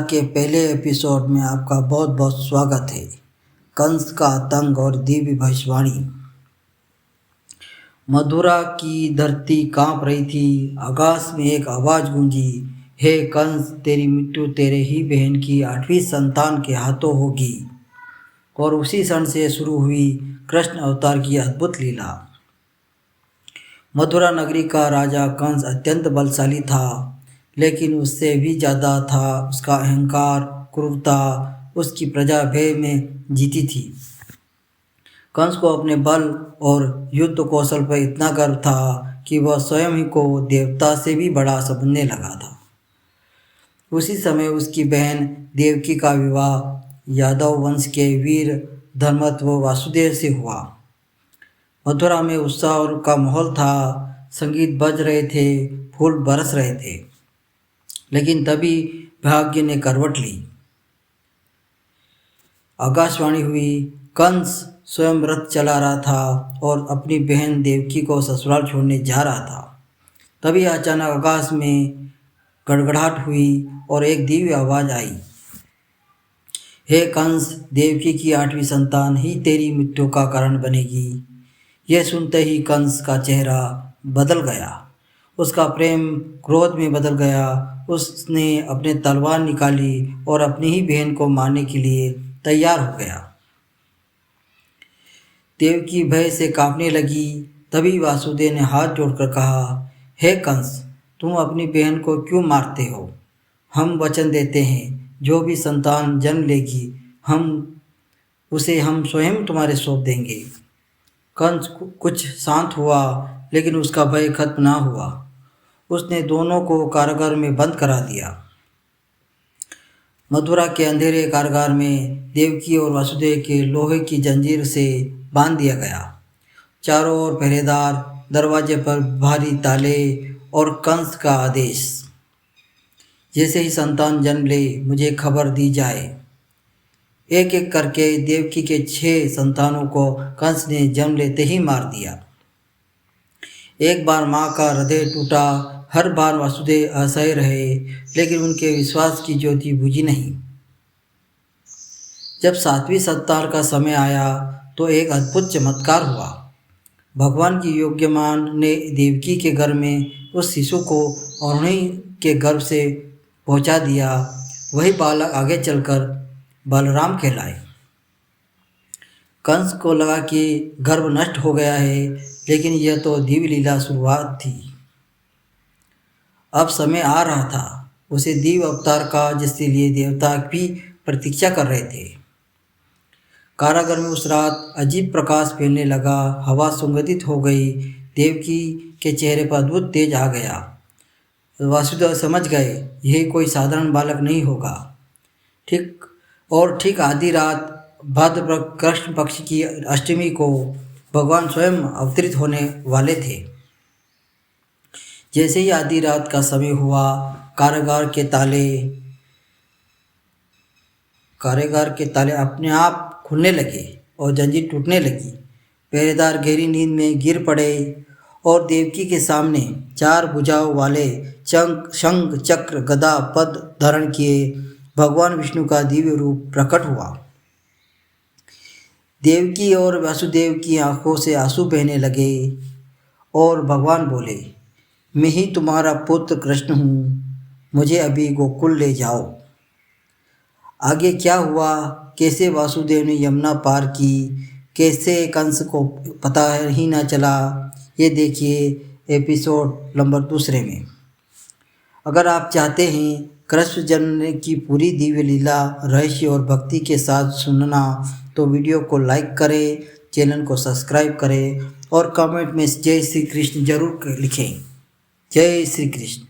के पहले एपिसोड में आपका बहुत बहुत स्वागत है। कंस का आतंक और दिव्य भविष्यवाणी। मथुरा की धरती कांप रही थी। आकाश में एक आवाज़ गूंजी, हे कंस, तेरी मृत्यु तेरे ही बहन की 8वीं संतान के हाथों होगी। और उसी क्षण से शुरू हुई कृष्ण अवतार की अद्भुत लीला। मथुरा नगरी का राजा कंस अत्यंत बलशाली था, लेकिन उससे भी ज़्यादा था उसका अहंकार, क्रूरता। उसकी प्रजा भय में जीती थी। कंस को अपने बल और युद्ध कौशल पर इतना गर्व था कि वह स्वयं ही को देवता से भी बड़ा समझने लगा था। उसी समय उसकी बहन देवकी का विवाह यादव वंश के वीर धर्मत्व वासुदेव से हुआ। मथुरा में उत्साह और का माहौल था। संगीत बज रहे थे, फूल बरस रहे थे। लेकिन तभी भाग्य ने करवट ली। आकाशवाणी हुई। कंस स्वयं रथ चला रहा था और अपनी बहन देवकी को ससुराल छोड़ने जा रहा था। तभी अचानक आकाश में गड़गड़ाहट हुई और एक दिव्य आवाज़ आई, हे कंस, देवकी की 8वीं संतान ही तेरी मृत्यु का कारण बनेगी। यह सुनते ही कंस का चेहरा बदल गया। उसका प्रेम क्रोध में बदल गया। उसने अपने तलवार निकाली और अपनी ही बहन को मारने के लिए तैयार हो गया। देवकी भय से कांपने लगी। तभी वासुदेव ने हाथ जोड़कर कहा, हे कंस, तुम अपनी बहन को क्यों मारते हो? हम वचन देते हैं, जो भी संतान जन्म लेगी हम स्वयं तुम्हारे सौंप देंगे। कंस कुछ शांत हुआ, लेकिन उसका भय खत्म ना हुआ। उसने दोनों को कारागार में बंद करा दिया। मथुरा के अंधेरे कारागार में देवकी और वासुदेव के लोहे की जंजीर से बांध दिया गया। चारों ओर पहरेदार, दरवाजे पर भारी ताले और कंस का आदेश, जैसे ही संतान जन्म ले मुझे खबर दी जाए। एक एक करके देवकी के 6 संतानों को कंस ने जन्म लेते ही मार दिया। एक बार माँ का हृदय टूटा। हर बार वासुदेव असह्य रहे, लेकिन उनके विश्वास की ज्योति बुझी नहीं। जब 7वीं संतान का समय आया तो एक अद्भुत चमत्कार हुआ। भगवान की योग्यमान ने देवकी के गर्भ में उस शिशु को उन्हीं के गर्भ से पहुंचा दिया। वही बालक आगे चलकर बलराम कहलाए। कंस को लगा कि गर्भ नष्ट हो गया है, लेकिन यह तो दिव्य लीला शुरुआत थी। अब समय आ रहा था उसे दिव्य अवतार का, जिसके लिए देवता भी प्रतीक्षा कर रहे थे। कारागार में उस रात अजीब प्रकाश फैलने लगा। हवा सुगंधित हो गई। देवकी के चेहरे पर अद्भुत तेज आ गया। वासुदेव समझ गए, यह कोई साधारण बालक नहीं होगा। ठीक आधी रात भाद्र कृष्ण पक्ष की अष्टमी को भगवान स्वयं अवतरित होने वाले थे। जैसे ही आधी रात का समय हुआ, कारागार के ताले अपने आप खुलने लगे और जंजीर टूटने लगी। पहरेदार गहरी नींद में गिर पड़े और देवकी के सामने 4 भुजाओं वाले शंख, चक्र, गदा, पद्म धारण किए भगवान विष्णु का दिव्य रूप प्रकट हुआ। देवकी और वासुदेव की आंखों से आंसू बहने लगे और भगवान बोले, मैं ही तुम्हारा पुत्र कृष्ण हूँ, मुझे अभी गोकुल ले जाओ। आगे क्या हुआ, कैसे वासुदेव ने यमुना पार की, कैसे कंस को पता ही ना चला, ये देखिए एपिसोड नंबर 2 में। अगर आप चाहते हैं कृष्ण जन्म की पूरी दिव्य लीला रहस्य और भक्ति के साथ सुनना, तो वीडियो को लाइक करें, चैनल को सब्सक्राइब करें और कमेंट में जय श्री कृष्ण जरूर लिखें। जय श्री कृष्ण।